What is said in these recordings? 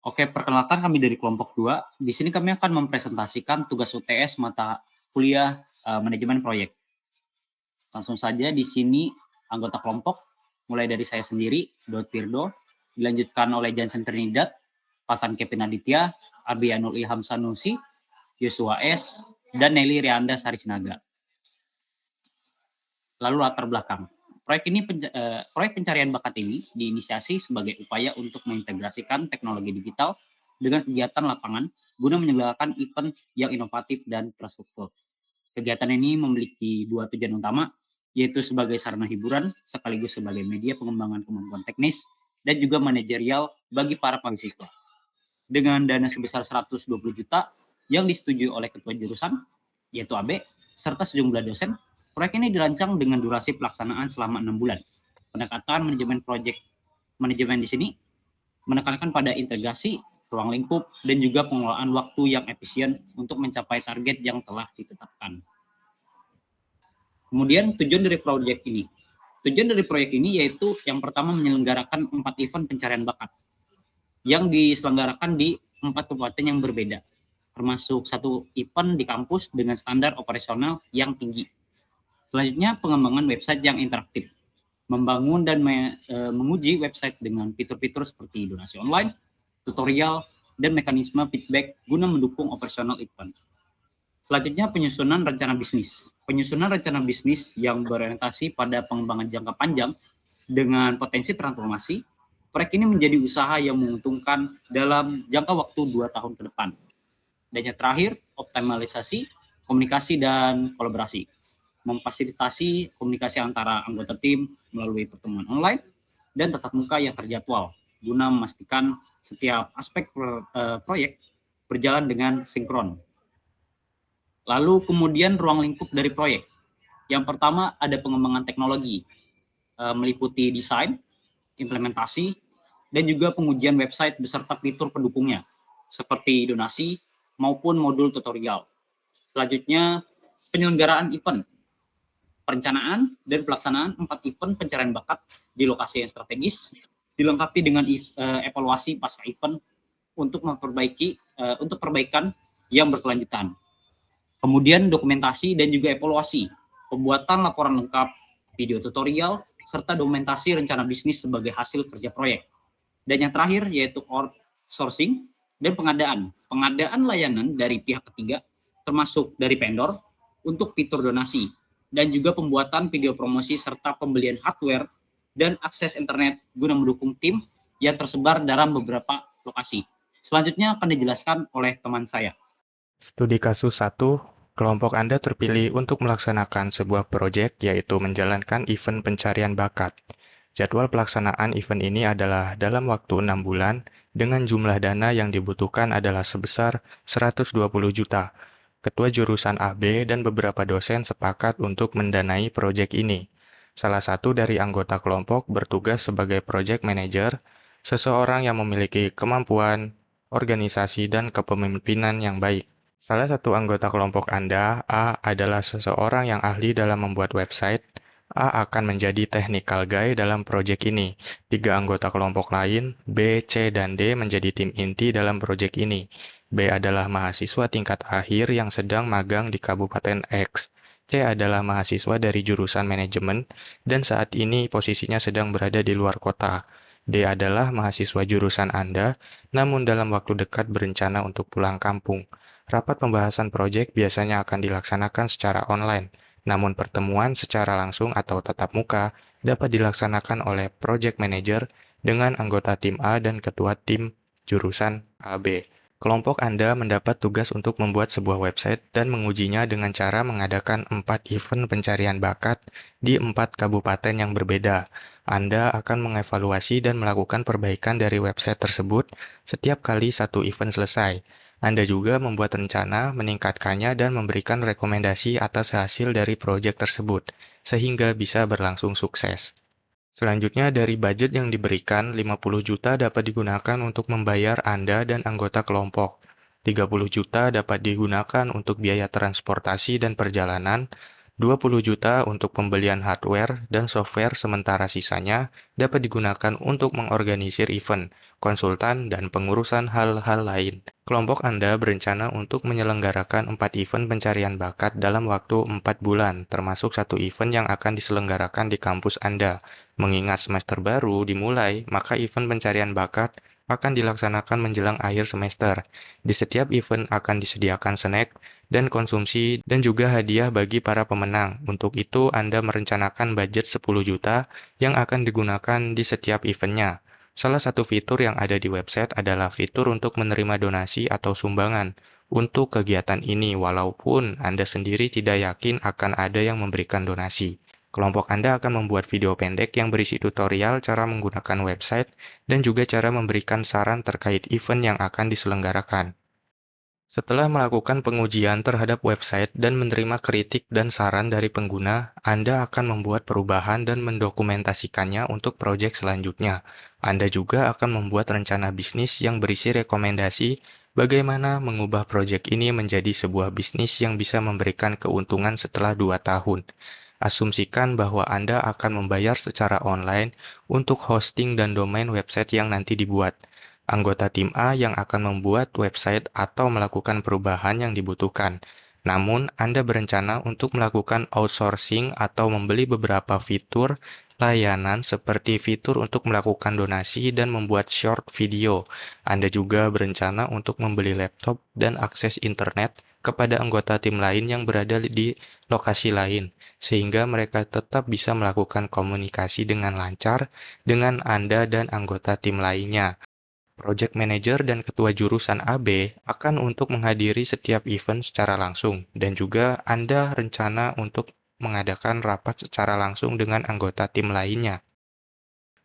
Oke, perkenalkan kami dari kelompok 2. Di sini kami akan mempresentasikan tugas UTS mata kuliah manajemen proyek. Langsung saja di sini anggota kelompok, mulai dari saya sendiri, Daud Firdo, dilanjutkan oleh Jansen Trinidad, Patan Kevin Aditya, Arbianul Ilham Sanusi, Yosua S, dan Nelly Rianda Sarisnaga. Lalu latar belakang. Proyek pencarian bakat ini diinisiasi sebagai upaya untuk mengintegrasikan teknologi digital dengan kegiatan lapangan guna menyelenggarakan event yang inovatif dan terstruktur. Kegiatan ini memiliki dua tujuan utama, yaitu sebagai sarana hiburan sekaligus sebagai media pengembangan kemampuan teknis dan juga manajerial bagi para mahasiswa. Dengan dana sebesar 120 juta yang disetujui oleh ketua jurusan, yaitu AB, serta sejumlah dosen, proyek ini dirancang dengan durasi pelaksanaan selama 6 bulan. Pendekatan manajemen di sini menekankan pada integrasi, ruang lingkup, dan juga pengelolaan waktu yang efisien untuk mencapai target yang telah ditetapkan. Kemudian tujuan dari proyek ini. Tujuan dari proyek ini yaitu yang pertama menyelenggarakan 4 event pencarian bakat yang diselenggarakan di 4 kabupaten yang berbeda, termasuk satu event di kampus dengan standar operasional yang tinggi. Selanjutnya, pengembangan website yang interaktif, membangun dan menguji website dengan fitur-fitur seperti donasi online, tutorial, dan mekanisme feedback guna mendukung operasional event. Selanjutnya, penyusunan rencana bisnis. Penyusunan rencana bisnis yang berorientasi pada pengembangan jangka panjang dengan potensi transformasi. Proyek ini menjadi usaha yang menguntungkan dalam jangka waktu 2 tahun ke depan. Dan yang terakhir, optimalisasi, komunikasi, dan kolaborasi. Memfasilitasi komunikasi antara anggota tim melalui pertemuan online dan tatap muka yang terjadwal, guna memastikan setiap aspek proyek berjalan dengan sinkron. Lalu kemudian ruang lingkup dari proyek. Yang pertama ada pengembangan teknologi, meliputi desain, implementasi, dan juga pengujian website beserta fitur pendukungnya, seperti donasi maupun modul tutorial. Selanjutnya, penyelenggaraan event, perencanaan dan pelaksanaan 4 event pencarian bakat di lokasi yang strategis, dilengkapi dengan evaluasi pasca event untuk perbaikan yang berkelanjutan. Kemudian dokumentasi dan juga evaluasi, pembuatan laporan lengkap, video tutorial, serta dokumentasi rencana bisnis sebagai hasil kerja proyek. Dan yang terakhir yaitu outsourcing dan pengadaan. Pengadaan layanan dari pihak ketiga, termasuk dari vendor, untuk fitur donasi. Dan juga pembuatan video promosi serta pembelian hardware dan akses internet guna mendukung tim yang tersebar dalam beberapa lokasi. Selanjutnya akan dijelaskan oleh teman saya. Studi kasus 1, kelompok Anda terpilih untuk melaksanakan sebuah proyek yaitu menjalankan event pencarian bakat. Jadwal pelaksanaan event ini adalah dalam waktu 6 bulan dengan jumlah dana yang dibutuhkan adalah sebesar 120 juta. Ketua jurusan AB dan beberapa dosen sepakat untuk mendanai proyek ini. Salah satu dari anggota kelompok bertugas sebagai project manager, seseorang yang memiliki kemampuan, organisasi, dan kepemimpinan yang baik. Salah satu anggota kelompok Anda, A, adalah seseorang yang ahli dalam membuat website. A akan menjadi technical guy dalam proyek ini. 3 anggota kelompok lain, B, C, dan D menjadi tim inti dalam proyek ini. B adalah mahasiswa tingkat akhir yang sedang magang di Kabupaten X. C adalah mahasiswa dari jurusan manajemen dan saat ini posisinya sedang berada di luar kota. D adalah mahasiswa jurusan Anda, namun dalam waktu dekat berencana untuk pulang kampung. Rapat pembahasan proyek biasanya akan dilaksanakan secara online, namun pertemuan secara langsung atau tatap muka dapat dilaksanakan oleh project manager dengan anggota tim A dan ketua tim jurusan AB. Kelompok Anda mendapat tugas untuk membuat sebuah website dan mengujinya dengan cara mengadakan 4 event pencarian bakat di 4 kabupaten yang berbeda. Anda akan mengevaluasi dan melakukan perbaikan dari website tersebut setiap kali satu event selesai. Anda juga membuat rencana, meningkatkannya, dan memberikan rekomendasi atas hasil dari proyek tersebut, sehingga bisa berlangsung sukses. Selanjutnya, dari budget yang diberikan, 50 juta dapat digunakan untuk membayar Anda dan anggota kelompok. 30 juta dapat digunakan untuk biaya transportasi dan perjalanan, 20 juta untuk pembelian hardware dan software, sementara sisanya dapat digunakan untuk mengorganisir event, konsultan, dan pengurusan hal-hal lain. Kelompok Anda berencana untuk menyelenggarakan 4 event pencarian bakat dalam waktu 4 bulan, termasuk satu event yang akan diselenggarakan di kampus Anda. Mengingat semester baru dimulai, maka event pencarian bakat akan dilaksanakan menjelang akhir semester. Di setiap event akan disediakan snack dan konsumsi dan juga hadiah bagi para pemenang. Untuk itu, Anda merencanakan budget 10 juta yang akan digunakan di setiap eventnya. Salah satu fitur yang ada di website adalah fitur untuk menerima donasi atau sumbangan untuk kegiatan ini, walaupun Anda sendiri tidak yakin akan ada yang memberikan donasi. Kelompok Anda akan membuat video pendek yang berisi tutorial cara menggunakan website dan juga cara memberikan saran terkait event yang akan diselenggarakan. Setelah melakukan pengujian terhadap website dan menerima kritik dan saran dari pengguna, Anda akan membuat perubahan dan mendokumentasikannya untuk proyek selanjutnya. Anda juga akan membuat rencana bisnis yang berisi rekomendasi bagaimana mengubah proyek ini menjadi sebuah bisnis yang bisa memberikan keuntungan setelah 2 tahun. Asumsikan bahwa Anda akan membayar secara online untuk hosting dan domain website yang nanti dibuat. Anggota tim A yang akan membuat website atau melakukan perubahan yang dibutuhkan. Namun, Anda berencana untuk melakukan outsourcing atau membeli beberapa fitur layanan seperti fitur untuk melakukan donasi dan membuat short video. Anda juga berencana untuk membeli laptop dan akses internet kepada anggota tim lain yang berada di lokasi lain, sehingga mereka tetap bisa melakukan komunikasi dengan lancar dengan Anda dan anggota tim lainnya. Project Manager dan Ketua Jurusan AB akan untuk menghadiri setiap event secara langsung, dan juga Anda rencana untuk mengadakan rapat secara langsung dengan anggota tim lainnya.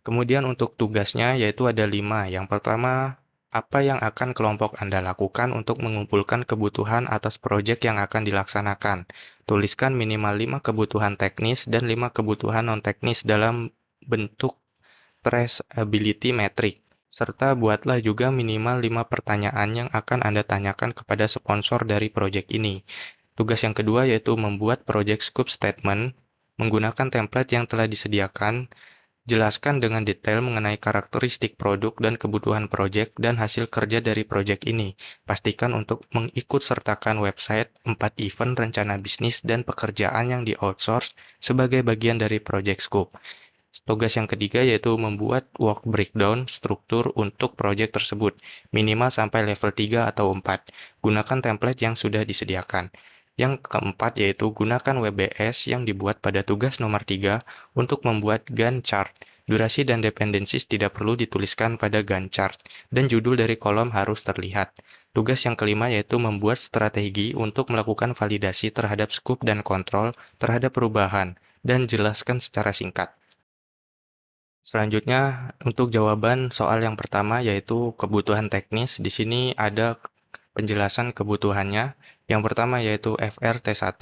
Kemudian untuk tugasnya yaitu ada 5. Yang pertama, apa yang akan kelompok Anda lakukan untuk mengumpulkan kebutuhan atas proyek yang akan dilaksanakan. Tuliskan minimal 5 kebutuhan teknis dan 5 kebutuhan non-teknis dalam bentuk traceability metric. Serta buatlah juga minimal 5 pertanyaan yang akan Anda tanyakan kepada sponsor dari proyek ini. Tugas yang kedua yaitu membuat project scope statement menggunakan template yang telah disediakan. Jelaskan dengan detail mengenai karakteristik produk dan kebutuhan proyek dan hasil kerja dari proyek ini. Pastikan untuk mengikutsertakan website, 4 event, rencana bisnis, dan pekerjaan yang di-outsource sebagai bagian dari project scope. Tugas yang ketiga yaitu membuat work breakdown struktur untuk proyek tersebut, minimal sampai level 3 atau 4. Gunakan template yang sudah disediakan. Yang keempat yaitu gunakan WBS yang dibuat pada tugas nomor 3 untuk membuat Gantt chart. Durasi dan dependencies tidak perlu dituliskan pada Gantt chart, dan judul dari kolom harus terlihat. Tugas yang kelima yaitu membuat strategi untuk melakukan validasi terhadap scope dan kontrol terhadap perubahan, dan jelaskan secara singkat. Selanjutnya, untuk jawaban soal yang pertama yaitu kebutuhan teknis. Di sini ada penjelasan kebutuhannya. Yang pertama yaitu FRT1,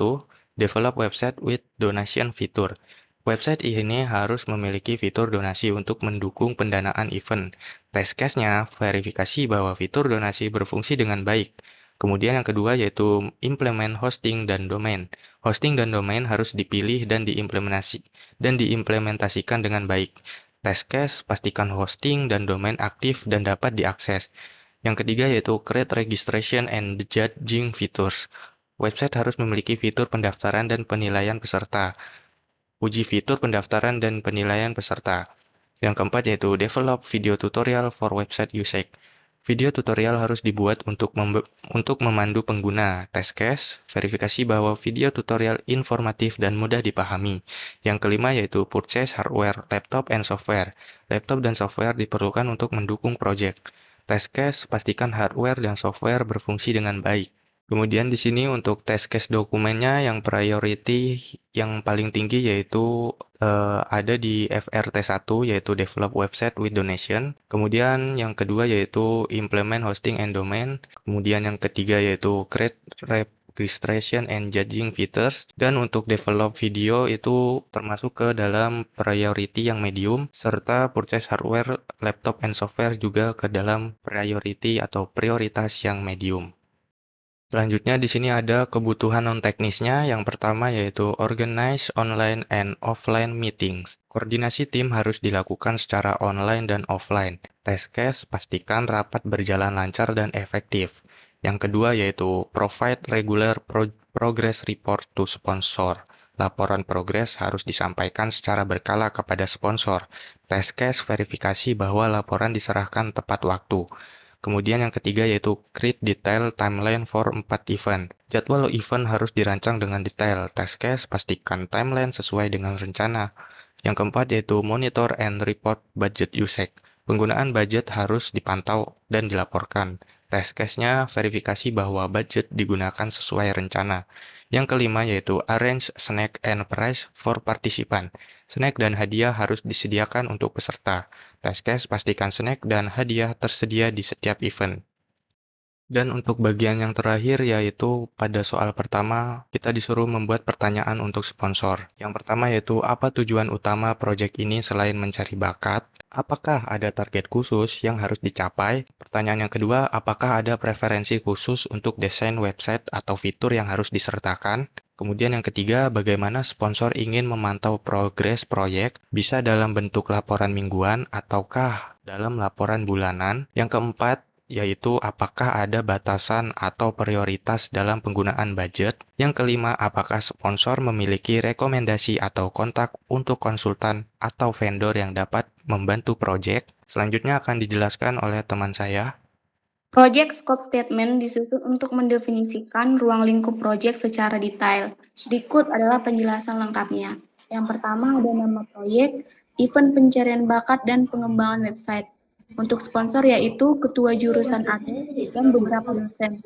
Develop Website with Donation Feature. Website ini harus memiliki fitur donasi untuk mendukung pendanaan event. Test case-nya, verifikasi bahwa fitur donasi berfungsi dengan baik. Kemudian yang kedua yaitu implement hosting dan domain. Hosting dan domain harus dipilih dan diimplementasikan dengan baik. Test case, pastikan hosting dan domain aktif dan dapat diakses. Yang ketiga yaitu create registration and judging features. Website harus memiliki fitur pendaftaran dan penilaian peserta. Uji fitur pendaftaran dan penilaian peserta. Yang keempat yaitu develop video tutorial for website usage. Video tutorial harus dibuat untuk memandu pengguna. Test case, verifikasi bahwa video tutorial informatif dan mudah dipahami. Yang kelima yaitu purchase hardware, laptop, and software. Laptop dan software diperlukan untuk mendukung project. Test case, pastikan hardware dan software berfungsi dengan baik. Kemudian di sini untuk test case dokumennya yang priority yang paling tinggi yaitu ada di FRT1 yaitu Develop Website with Donation. Kemudian yang kedua yaitu Implement Hosting and Domain. Kemudian yang ketiga yaitu Create Registration and Judging Features. Dan untuk Develop Video itu termasuk ke dalam priority yang medium. Serta Purchase Hardware, Laptop, and Software juga ke dalam priority atau prioritas yang medium. Selanjutnya di sini ada kebutuhan non-teknisnya. Yang pertama yaitu organize online and offline meetings. Koordinasi tim harus dilakukan secara online dan offline. Test case, pastikan rapat berjalan lancar dan efektif. Yang kedua yaitu provide regular progress report to sponsor. Laporan progres harus disampaikan secara berkala kepada sponsor. Test case, verifikasi bahwa laporan diserahkan tepat waktu. Kemudian yang ketiga yaitu create detail timeline for 4 event. Jadwal event harus dirancang dengan detail. Test case, pastikan timeline sesuai dengan rencana. Yang keempat yaitu monitor and report budget usage. Penggunaan budget harus dipantau dan dilaporkan. Test case-nya verifikasi bahwa budget digunakan sesuai rencana. Yang kelima yaitu arrange snack and prize for participant. Snack dan hadiah harus disediakan untuk peserta. Test case, pastikan snack dan hadiah tersedia di setiap event. Dan untuk bagian yang terakhir yaitu pada soal pertama, kita disuruh membuat pertanyaan untuk sponsor. Yang pertama yaitu apa tujuan utama proyek ini selain mencari bakat? Apakah ada target khusus yang harus dicapai? Pertanyaan yang kedua, apakah ada preferensi khusus untuk desain website atau fitur yang harus disertakan? Kemudian yang ketiga, bagaimana sponsor ingin memantau progres proyek, bisa dalam bentuk laporan mingguan ataukah dalam laporan bulanan? Yang keempat, yaitu apakah ada batasan atau prioritas dalam penggunaan budget. Yang kelima, apakah sponsor memiliki rekomendasi atau kontak untuk konsultan atau vendor yang dapat membantu proyek. Selanjutnya akan dijelaskan oleh teman saya. Project Scope Statement disusun untuk mendefinisikan ruang lingkup proyek secara detail. Berikut adalah penjelasan lengkapnya. Yang pertama ada nama proyek, event pencarian bakat dan pengembangan website. Untuk sponsor yaitu ketua jurusan AT dan beberapa dosen.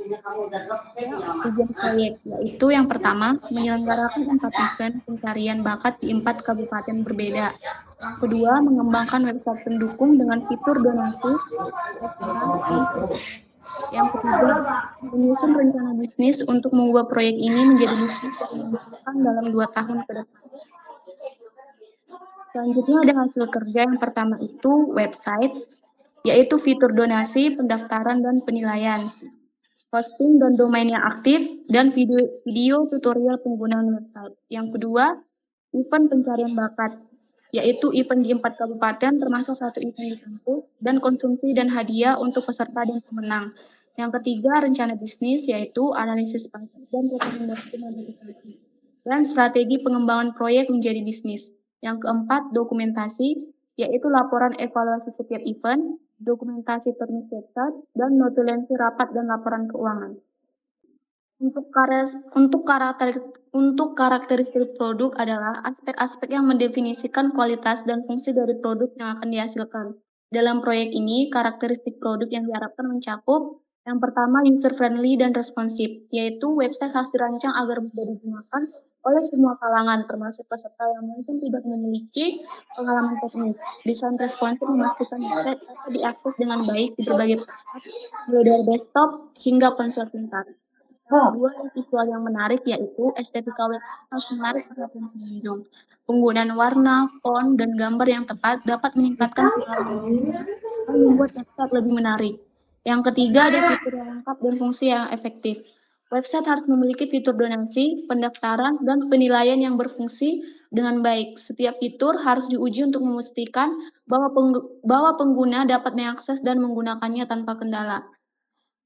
Tujuan proyek yaitu yang pertama menyelenggarakan 4 event pencarian bakat di 4 kabupaten berbeda. Yang kedua mengembangkan website pendukung dengan fitur donasi, restoran, dan yang ketiga, menyusun rencana bisnis untuk mengubah proyek ini menjadi bisnis yang menghasilkan dalam 2 tahun ke depan. Selanjutnya ada hasil kerja yang pertama itu website, yaitu fitur donasi, pendaftaran, dan penilaian. Hosting dan domain yang aktif, dan video tutorial penggunaan website. Yang kedua, event pencarian bakat, yaitu event di 4 kabupaten termasuk 1 event di kampus, dan konsumsi dan hadiah untuk peserta dan pemenang. Yang ketiga, rencana bisnis, yaitu analisis pasar dan rekomendasi monetisasi, dan strategi pengembangan proyek menjadi bisnis. Yang keempat, dokumentasi, yaitu laporan evaluasi setiap event, dokumentasi terms dan notulensi rapat dan laporan keuangan. Untuk karakteristik produk adalah aspek-aspek yang mendefinisikan kualitas dan fungsi dari produk yang akan dihasilkan. Dalam proyek ini, karakteristik produk yang diharapkan mencakup yang pertama user friendly dan responsif, yaitu website harus dirancang agar mudah digunakan oleh semua kalangan, termasuk peserta yang mungkin tidak memiliki pengalaman teknis. Desain responsif memastikan website dapat diakses dengan baik di berbagai perangkat, mulai dari desktop hingga ponsel pintar. Kedua, visual yang menarik yaitu estetika website harus menarik perhatian pengunjung. Penggunaan warna, font, dan gambar yang tepat dapat meningkatkan pengalaman pengguna dan membuat website lebih menarik. Yang ketiga, ada fitur yang lengkap dan fungsi yang efektif. Website harus memiliki fitur donasi, pendaftaran, dan penilaian yang berfungsi dengan baik. Setiap fitur harus diuji untuk memastikan bahwa pengguna dapat mengakses dan menggunakannya tanpa kendala.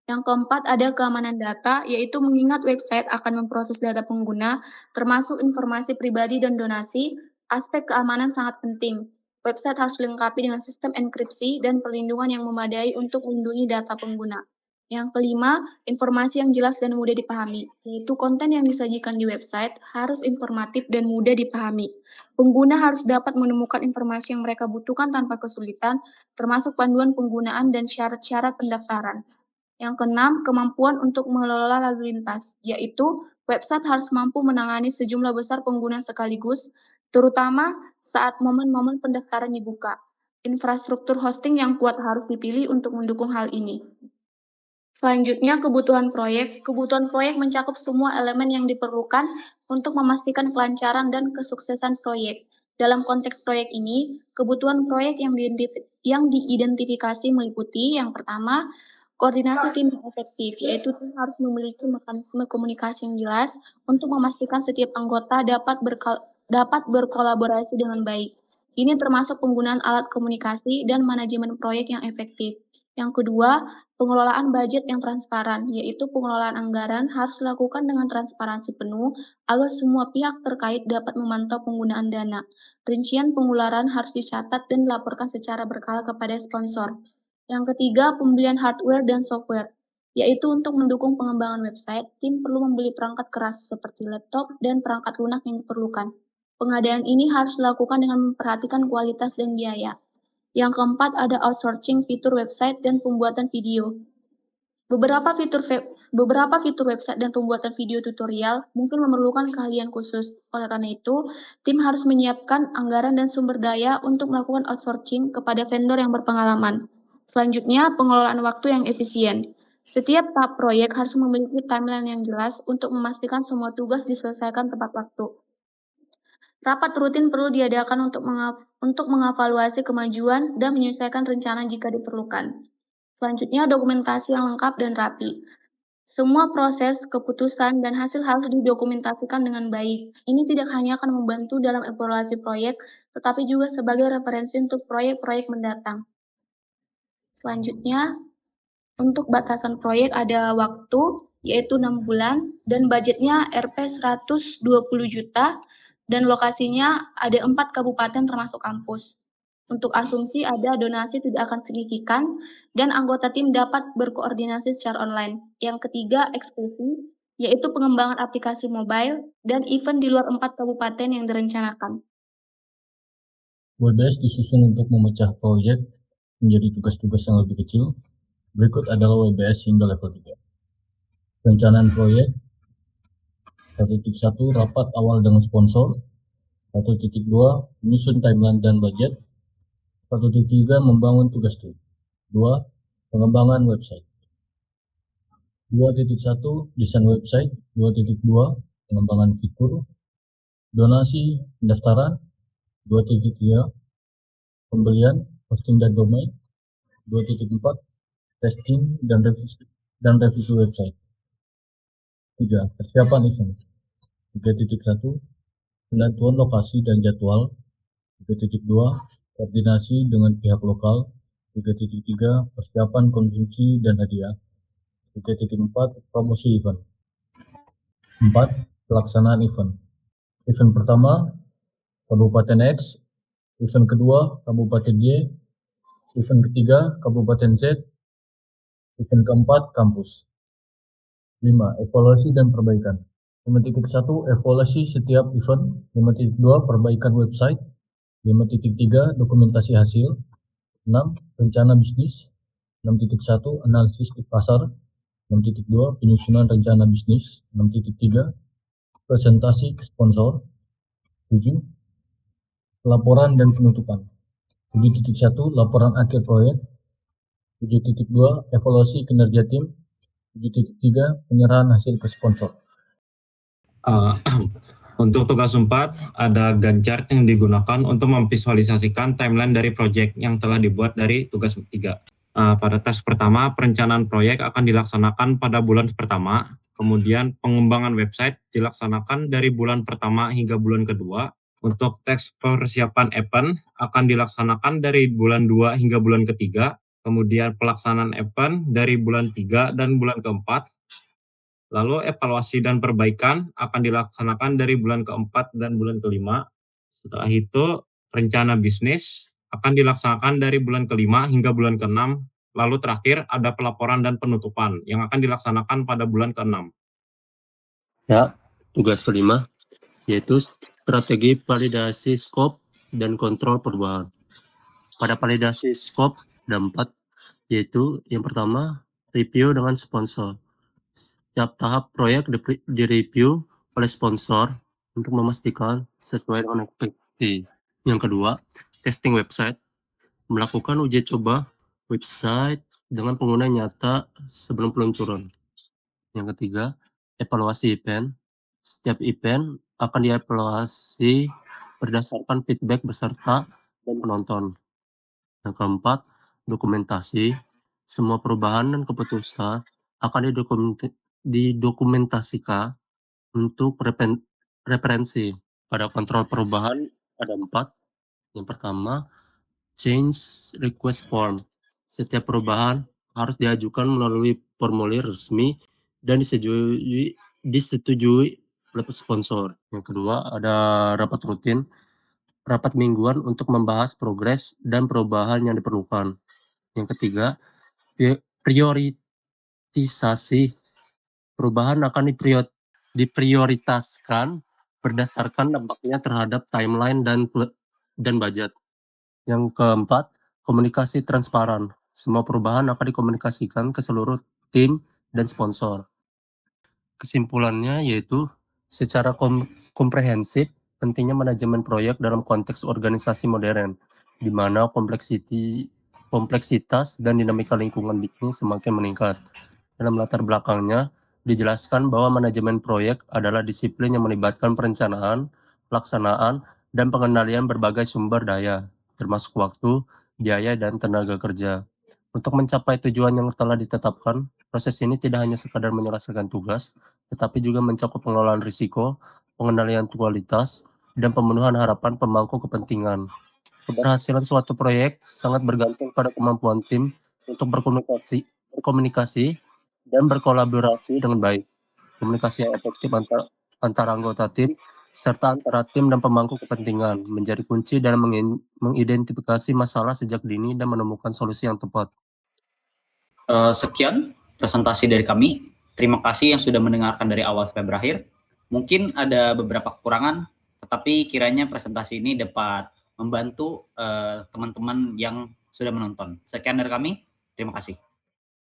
Yang keempat, ada keamanan data, yaitu mengingat website akan memproses data pengguna, termasuk informasi pribadi dan donasi. Aspek keamanan sangat penting. Website harus dilengkapi dengan sistem enkripsi dan perlindungan yang memadai untuk melindungi data pengguna. Yang kelima, informasi yang jelas dan mudah dipahami, yaitu konten yang disajikan di website harus informatif dan mudah dipahami. Pengguna harus dapat menemukan informasi yang mereka butuhkan tanpa kesulitan, termasuk panduan penggunaan dan syarat-syarat pendaftaran. Yang keenam, kemampuan untuk mengelola lalu lintas, yaitu website harus mampu menangani sejumlah besar pengguna sekaligus, terutama saat momen-momen pendaftaran dibuka. Infrastruktur hosting yang kuat harus dipilih untuk mendukung hal ini. Selanjutnya, kebutuhan proyek. Kebutuhan proyek mencakup semua elemen yang diperlukan untuk memastikan kelancaran dan kesuksesan proyek. Dalam konteks proyek ini, kebutuhan proyek yang diidentifikasi meliputi yang pertama, Koordinasi tim yang efektif, yaitu tim harus memiliki mekanisme komunikasi yang jelas untuk memastikan setiap anggota dapat berkolaborasi dengan baik. Ini termasuk penggunaan alat komunikasi dan manajemen proyek yang efektif. Yang kedua, pengelolaan budget yang transparan, yaitu pengelolaan anggaran harus dilakukan dengan transparansi penuh agar semua pihak terkait dapat memantau penggunaan dana. Rincian pengeluaran harus dicatat dan dilaporkan secara berkala kepada sponsor. Yang ketiga, pembelian hardware dan software, yaitu untuk mendukung pengembangan website, tim perlu membeli perangkat keras seperti laptop dan perangkat lunak yang diperlukan. Pengadaan ini harus dilakukan dengan memperhatikan kualitas dan biaya. Yang keempat, ada outsourcing fitur website dan pembuatan video. Beberapa fitur website dan pembuatan video tutorial mungkin memerlukan keahlian khusus. Oleh karena itu, tim harus menyiapkan anggaran dan sumber daya untuk melakukan outsourcing kepada vendor yang berpengalaman. Selanjutnya, pengelolaan waktu yang efisien. Setiap tahap proyek harus memiliki timeline yang jelas untuk memastikan semua tugas diselesaikan tepat waktu. Rapat rutin perlu diadakan untuk mengevaluasi kemajuan dan menyesuaikan rencana jika diperlukan. Selanjutnya, dokumentasi yang lengkap dan rapi. Semua proses, keputusan, dan hasil harus didokumentasikan dengan baik. Ini tidak hanya akan membantu dalam evaluasi proyek, tetapi juga sebagai referensi untuk proyek-proyek mendatang. Selanjutnya, untuk batasan proyek ada waktu, yaitu 6 bulan, dan budgetnya Rp 120 juta, dan lokasinya ada 4 kabupaten termasuk kampus. Untuk asumsi ada donasi tidak akan signifikan, dan anggota tim dapat berkoordinasi secara online. Yang ketiga, eksklusi, yaitu pengembangan aplikasi mobile, dan event di luar 4 kabupaten yang direncanakan. WBS disusun untuk memecah proyek menjadi tugas-tugas yang lebih kecil. Berikut adalah WBS hingga level 3. Perencanaan proyek. 1.1 Rapat awal dengan sponsor. 1.2 Menyusun timeline dan budget. 1.3 Membangun tugas tim. 2. Pengembangan website. 2.1 Desain website. 2.2 Pengembangan fitur. Donasi pendaftaran. 2.3 Pembelian, hosting dan domain. 2.4 Testing dan revisi website. 3. Persiapan event. 3.1 Penentuan lokasi dan jadwal. 3.2 Koordinasi dengan pihak lokal. 3.3 Persiapan konsumsi dan hadiah. 3.4 Promosi event. 4. Pelaksanaan event. Event pertama Kabupaten X. Event kedua Kabupaten Y. Event ketiga Kabupaten Z. Event keempat kampus. 5. Evaluasi dan perbaikan. 5.1 Evaluasi setiap event. 5.2 Perbaikan website. 5.3 Dokumentasi hasil. 6. Rencana bisnis. 6.1 Analisis di pasar. 6.2 Penyusunan rencana bisnis. 6.3 Presentasi ke sponsor. 7. Laporan dan penutupan. 7.1 Laporan akhir proyek. 7.2 Evaluasi kinerja tim. 7.3 Penyerahan hasil ke sponsor. Untuk tugas 4, ada Gantt yang digunakan untuk memvisualisasikan timeline dari proyek yang telah dibuat dari tugas 3. Pada tes pertama, perencanaan proyek akan dilaksanakan pada bulan pertama, kemudian pengembangan website dilaksanakan dari bulan pertama hingga bulan kedua. Untuk tes persiapan event akan dilaksanakan dari bulan 2 hingga bulan ketiga, kemudian pelaksanaan event dari bulan 3 dan bulan keempat. Lalu evaluasi dan perbaikan akan dilaksanakan dari bulan keempat dan bulan kelima. Setelah itu, rencana bisnis akan dilaksanakan dari bulan kelima hingga bulan keenam. Lalu terakhir ada pelaporan dan penutupan yang akan dilaksanakan pada bulan keenam. Ya, tugas kelima yaitu strategi validasi skop dan kontrol perubahan. Pada validasi skop ada 4, yaitu yang pertama review dengan sponsor. Setiap tahap proyek direview oleh sponsor untuk memastikan sesuai dengan ekspektasi. Yang kedua, testing website. Melakukan uji coba website dengan pengguna nyata sebelum peluncuran. Yang ketiga, evaluasi event. Setiap event akan dievaluasi berdasarkan feedback peserta dan penonton. Yang keempat, dokumentasi. Semua perubahan dan keputusan akan didokumentasikan untuk referensi. Pada kontrol perubahan ada 4. Yang pertama, change request form. Setiap perubahan harus diajukan melalui formulir resmi dan disetujui oleh sponsor. Yang kedua, ada rapat rutin, rapat mingguan untuk membahas progres dan perubahan yang diperlukan. Yang ketiga, prioritisasi. Perubahan akan diprioritaskan berdasarkan dampaknya terhadap timeline dan budget. Yang keempat, komunikasi transparan. Semua perubahan akan dikomunikasikan ke seluruh tim dan sponsor. Kesimpulannya yaitu, secara komprehensif, pentingnya manajemen proyek dalam konteks organisasi modern, di mana kompleksitas dan dinamika lingkungan bisnis semakin meningkat. Dalam latar belakangnya, dijelaskan bahwa manajemen proyek adalah disiplin yang melibatkan perencanaan, pelaksanaan, dan pengendalian berbagai sumber daya, termasuk waktu, biaya, dan tenaga kerja. Untuk mencapai tujuan yang telah ditetapkan, proses ini tidak hanya sekadar menyelesaikan tugas, tetapi juga mencakup pengelolaan risiko, pengendalian kualitas, dan pemenuhan harapan pemangku kepentingan. Keberhasilan suatu proyek sangat bergantung pada kemampuan tim untuk berkomunikasi dan berkolaborasi dengan baik. Komunikasi yang efektif antara anggota tim, serta antara tim dan pemangku kepentingan, menjadi kunci dalam mengidentifikasi masalah sejak dini dan menemukan solusi yang tepat. Sekian presentasi dari kami. Terima kasih yang sudah mendengarkan dari awal sampai berakhir. Mungkin ada beberapa kekurangan, tetapi kiranya presentasi ini dapat membantu teman-teman yang sudah menonton. Sekian dari kami. Terima kasih.